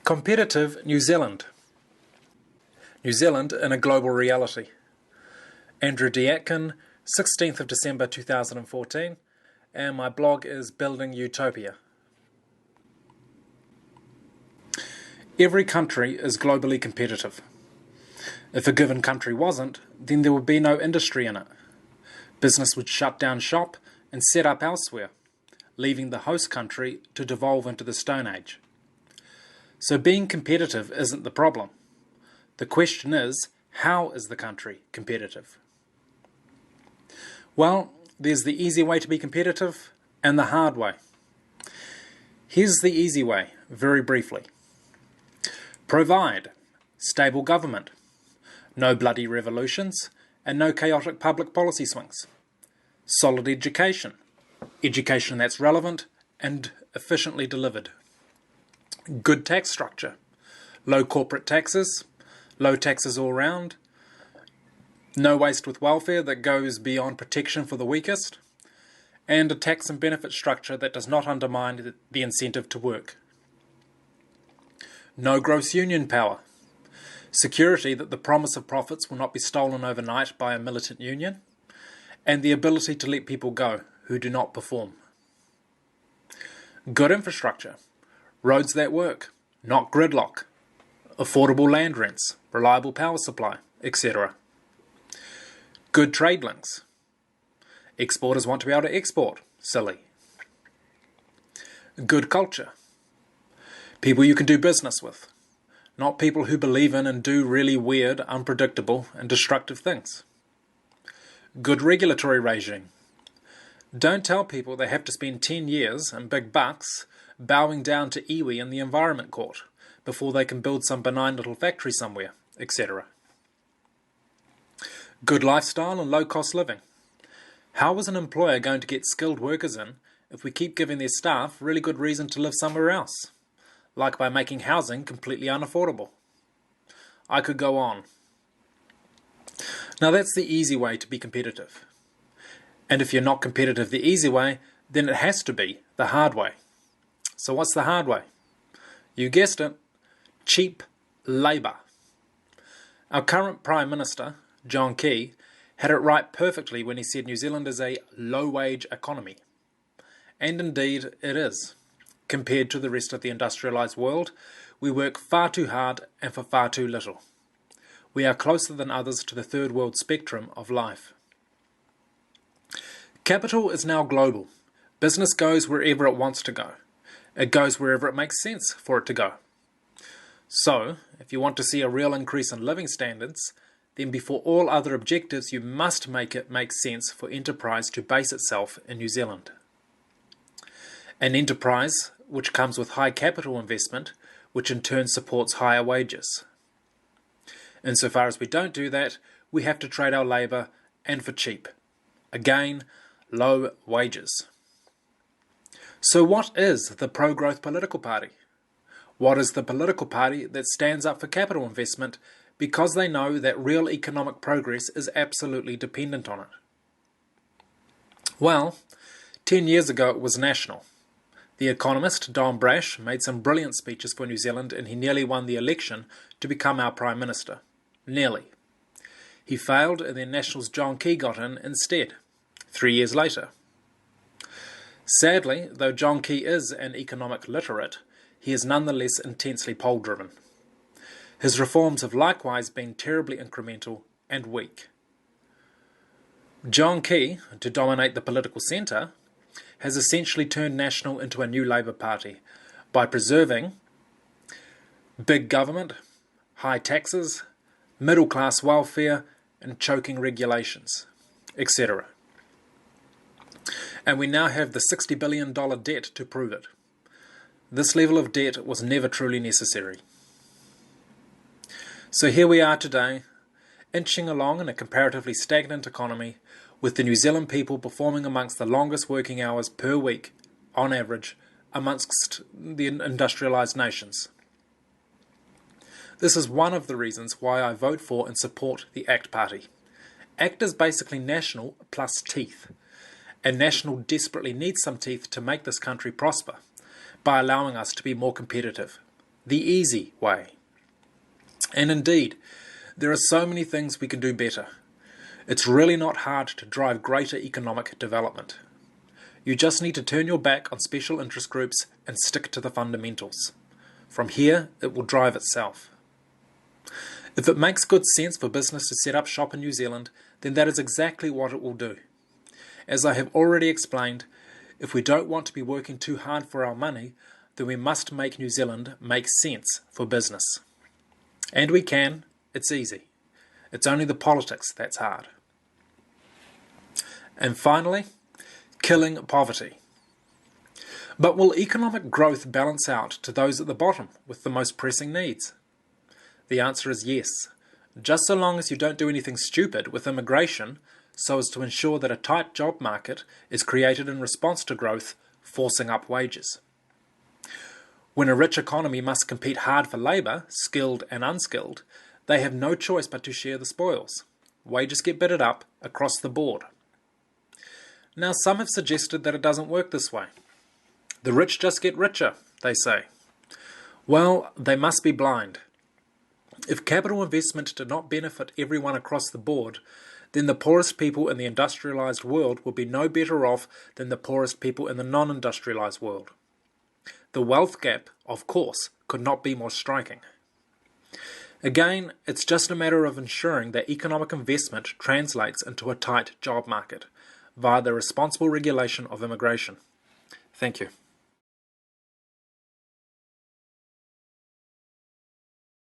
Competitive New Zealand. New Zealand in a global reality. Andrew D. Atkin, 16th of December 2014, and my blog is Building Utopia. Every country is globally competitive. If a given country wasn't, then there would be no industry in it. Business would shut down shop and set up elsewhere, leaving the host country to devolve into the Stone Age. So being competitive isn't the problem. The question is, how is the country competitive? Well, there's the easy way to be competitive and the hard way. Here's the easy way, very briefly. Provide stable government, no bloody revolutions, and no chaotic public policy swings. Solid education, education that's relevant and efficiently delivered. Good tax structure, low corporate taxes, low taxes all round, no waste with welfare that goes beyond protection for the weakest, and a tax and benefit structure that does not undermine the incentive to work. No gross union power, security that the promise of profits will not be stolen overnight by a militant union, and the ability to let people go who do not perform. Good infrastructure, roads that work, not gridlock, affordable land rents, reliable power supply, etc. Good trade links. Exporters want to be able to export. Silly. Good culture. People you can do business with. Not people who believe in and do really weird, unpredictable, and destructive things. Good regulatory regime. Don't tell people they have to spend 10 years and big bucks bowing down to iwi in the Environment Court before they can build some benign little factory somewhere, etc. Good lifestyle and low-cost living. How is an employer going to get skilled workers in if we keep giving their staff really good reason to live somewhere else, like by making housing completely unaffordable? I could go on. Now that's the easy way to be competitive. And if you're not competitive the easy way, then it has to be the hard way. So what's the hard way? You guessed it, cheap labour. Our current Prime Minister, John Key, had it right perfectly when he said New Zealand is a low-wage economy. And indeed it is. Compared to the rest of the industrialised world, we work far too hard and for far too little. We are closer than others to the third world spectrum of life. Capital is now global. Business goes wherever it wants to go. It goes wherever it makes sense for it to go. So, if you want to see a real increase in living standards, then before all other objectives you must make it make sense for enterprise to base itself in New Zealand. An enterprise which comes with high capital investment, which in turn supports higher wages. Insofar as we don't do that, we have to trade our labour, and for cheap. Again, low wages. So what is the pro-growth political party? What is the political party that stands up for capital investment because they know that real economic progress is absolutely dependent on it? Well, 10 years ago it was National. The economist Don Brash made some brilliant speeches for New Zealand and he nearly won the election to become our Prime Minister. Nearly. He failed and then National's John Key got in instead, 3 years later. Sadly, though John Key is an economic literate, he is nonetheless intensely poll-driven. His reforms have likewise been terribly incremental and weak. John Key, to dominate the political centre, has essentially turned National into a new Labour Party by preserving big government, high taxes, middle-class welfare and choking regulations, etc. And we now have the $60 billion debt to prove it. This level of debt was never truly necessary. So here we are today, inching along in a comparatively stagnant economy, with the New Zealand people performing amongst the longest working hours per week, on average, amongst the industrialised nations. This is one of the reasons why I vote for and support the ACT Party. ACT is basically National plus teeth, and National desperately needs some teeth to make this country prosper, by allowing us to be more competitive, The easy way. And indeed, there are so many things we can do better. It's really not hard to drive greater economic development. You just need to turn your back on special interest groups and stick to the fundamentals. From here, it will drive itself. If it makes good sense for business to set up shop in New Zealand, then that is exactly what it will do. As I have already explained, if we don't want to be working too hard for our money, then we must make New Zealand make sense for business. And we can. It's easy. It's only the politics that's hard. And finally, killing poverty. But will economic growth balance out to those at the bottom with the most pressing needs? The answer is yes, just so long as you don't do anything stupid with immigration so as to ensure that a tight job market is created in response to growth, forcing up wages. When a rich economy must compete hard for labour, skilled and unskilled, they have no choice but to share the spoils. Wages get bidded up across the board. Now, some have suggested that it doesn't work this way. The rich just get richer, they say. Well, they must be blind. If capital investment did not benefit everyone across the board, then the poorest people in the industrialised world would be no better off than the poorest people in the non-industrialised world. The wealth gap, of course, could not be more striking. Again, it's just a matter of ensuring that economic investment translates into a tight job market via the responsible regulation of immigration. Thank you.